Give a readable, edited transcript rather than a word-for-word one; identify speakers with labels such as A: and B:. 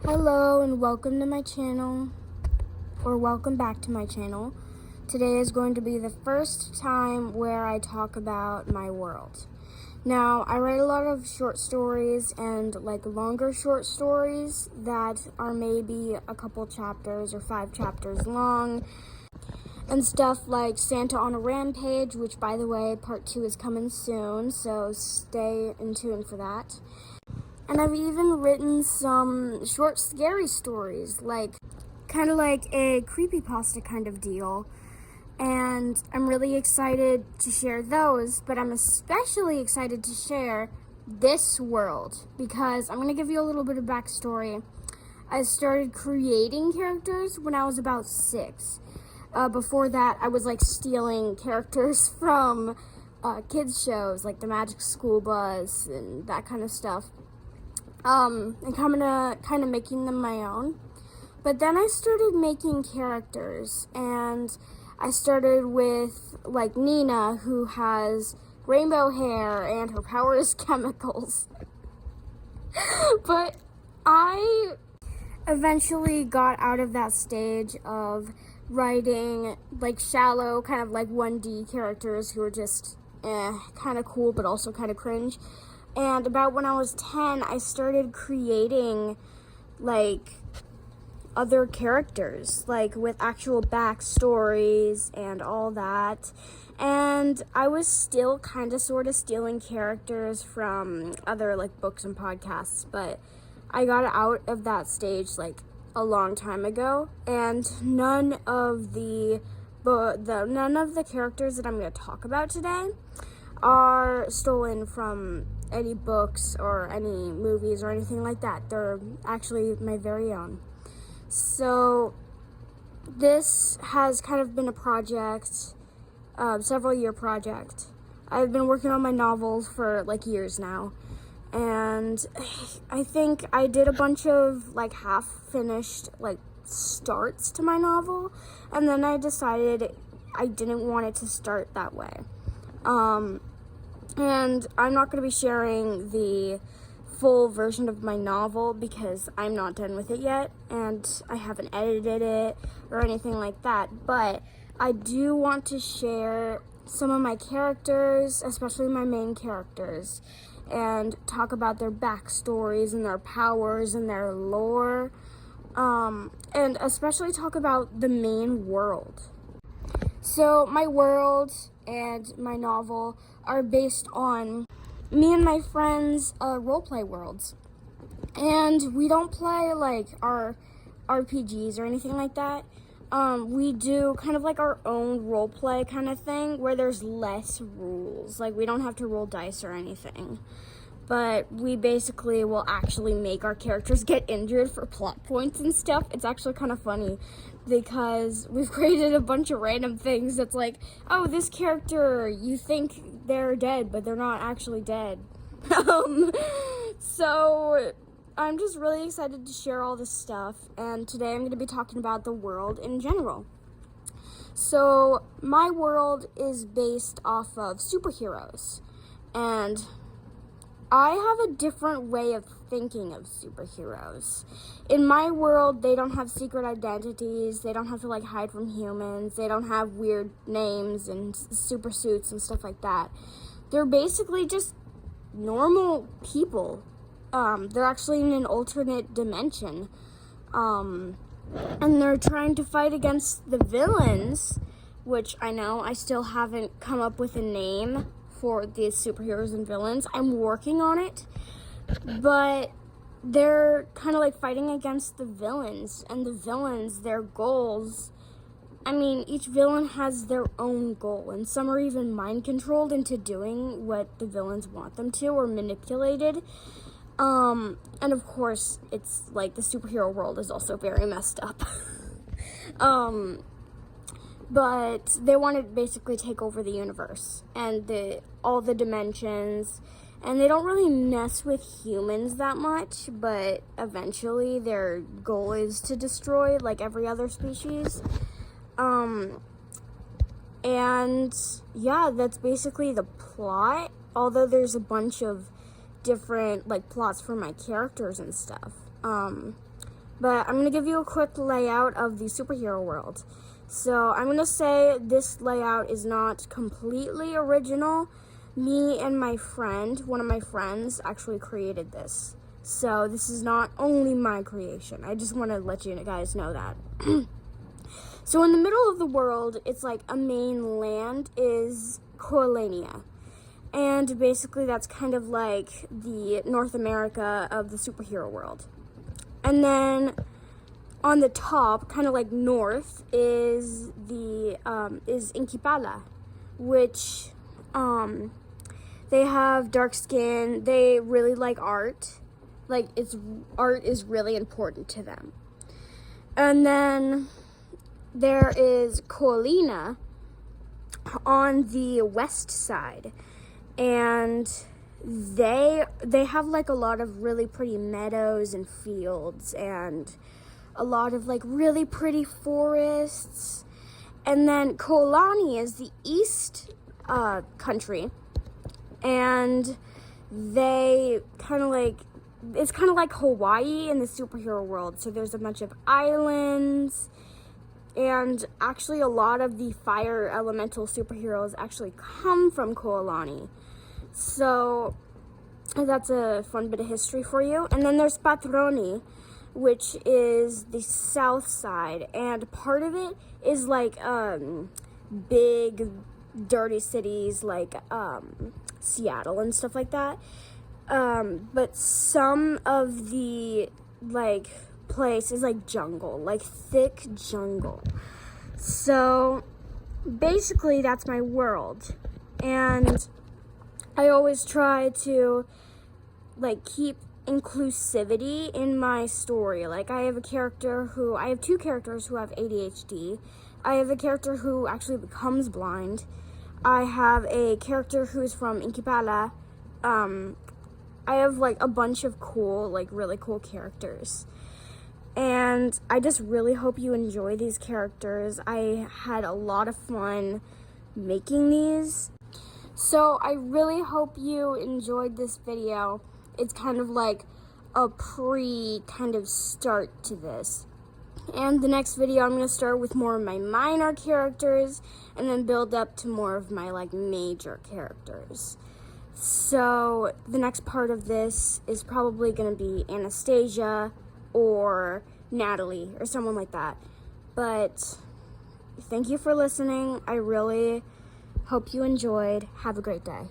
A: Hello and welcome to my channel, or welcome back to my channel. Today is going to be the first time where I talk about my world. Now, I write a lot of short stories and longer short stories that are maybe a couple chapters or 5 chapters long, and stuff like Santa on a Rampage, which, by the way, part 2 is coming soon, so stay in tune for that. And I've even written some short scary stories, kind of like a creepypasta kind of deal. And I'm really excited to share those, but I'm especially excited to share this world because I'm going to give you a little bit of backstory. I started creating characters when I was about 6. Before that, I was stealing characters from kids shows like the Magic School Bus and that kind of stuff. And kind of making them my own. But then I started making characters, and I started with Nina, who has rainbow hair and her power is chemicals. But I eventually got out of that stage of writing shallow kind of 1D characters who are just kind of cool but also kind of cringe. And about when I was 10, I started creating, other characters, with actual backstories and all that. And I was still kind of sort of stealing characters from other, books and podcasts, but I got out of that stage, a long time ago. And none of the characters that I'm going to talk about today are stolen from any books or any movies or anything like that. They're actually my very own. So this has kind of been a project, several year project. I've been working on my novels for years now, and I think I did a bunch of half finished starts to my novel, and then I decided I didn't want it to start that way. And I'm not going to be sharing the full version of my novel because I'm not done with it yet, and I haven't edited it or anything like that. But I do want to share some of my characters, especially my main characters, and talk about their backstories and their powers and their lore, and especially talk about the main world. So my world and my novel are based on me and my friends' roleplay worlds. And we don't play our RPGs or anything like that. We do kind of our own roleplay kind of thing where there's less rules. We don't have to roll dice or anything. But we basically will actually make our characters get injured for plot points and stuff. It's actually kind of funny because we've created a bunch of random things that's oh, this character, you think they're dead, but they're not actually dead. So I'm just really excited to share all this stuff, and today I'm going to be talking about the world in general. So my world is based off of superheroes, and I have a different way of thinking of superheroes. In my world, they don't have secret identities, they don't have to hide from humans, they don't have weird names and super suits and stuff like that. They're basically just normal people. They're actually in an alternate dimension. And they're trying to fight against the villains, which I know I still haven't come up with a name for these superheroes and villains. I'm working on it, but they're kind of fighting against the villains, and the villains, their goals, each villain has their own goal, and some are even mind controlled into doing what the villains want them to, or manipulated. And of course, it's the superhero world is also very messed up. But they want to basically take over the universe and all the dimensions, and they don't really mess with humans that much, but eventually their goal is to destroy every other species. And yeah, that's basically the plot, although there's a bunch of different plots for my characters and stuff. but I'm going to give you a quick layout of the superhero world. So I'm going to say this layout is not completely original. Me and my friend, one of my friends, actually created this. So this is not only my creation. I just want to let you guys know that. So in the middle of the world, it's like a main land is Coalania. And basically that's kind of like the North America of the superhero world. And then on the top, kind of like north, is Inkipala, which they have dark skin. They really like art. Like art is really important to them. And then there is Colina on the west side, and they have like a lot of really pretty meadows and fields and a lot of like really pretty forests. And then Kolani is the east country, and they kind of like, it's kind of like Hawaii in the superhero world. So there's a bunch of islands, and actually a lot of the fire elemental superheroes actually come from Koalani. So that's a fun bit of history for you. And then there's Patroni, which is the south side, and part of it is like big dirty cities like Seattle and stuff like that. But some of the like place is like jungle, like thick jungle. So basically that's my world, and I always try to like keep inclusivity in my story. Like I have two characters who have ADHD. I have a character who actually becomes blind. I have a character who's from Inkipala. I have like a bunch of cool, like really cool characters. And I just really hope you enjoy these characters. I had a lot of fun making these. So I really hope you enjoyed this video. It's kind of like a kind of start to this. And the next video I'm going to start with more of my minor characters and then build up to more of my like major characters. So the next part of this is probably going to be Anastasia or Natalie or someone like that. But thank you for listening. I really hope you enjoyed. Have a great day.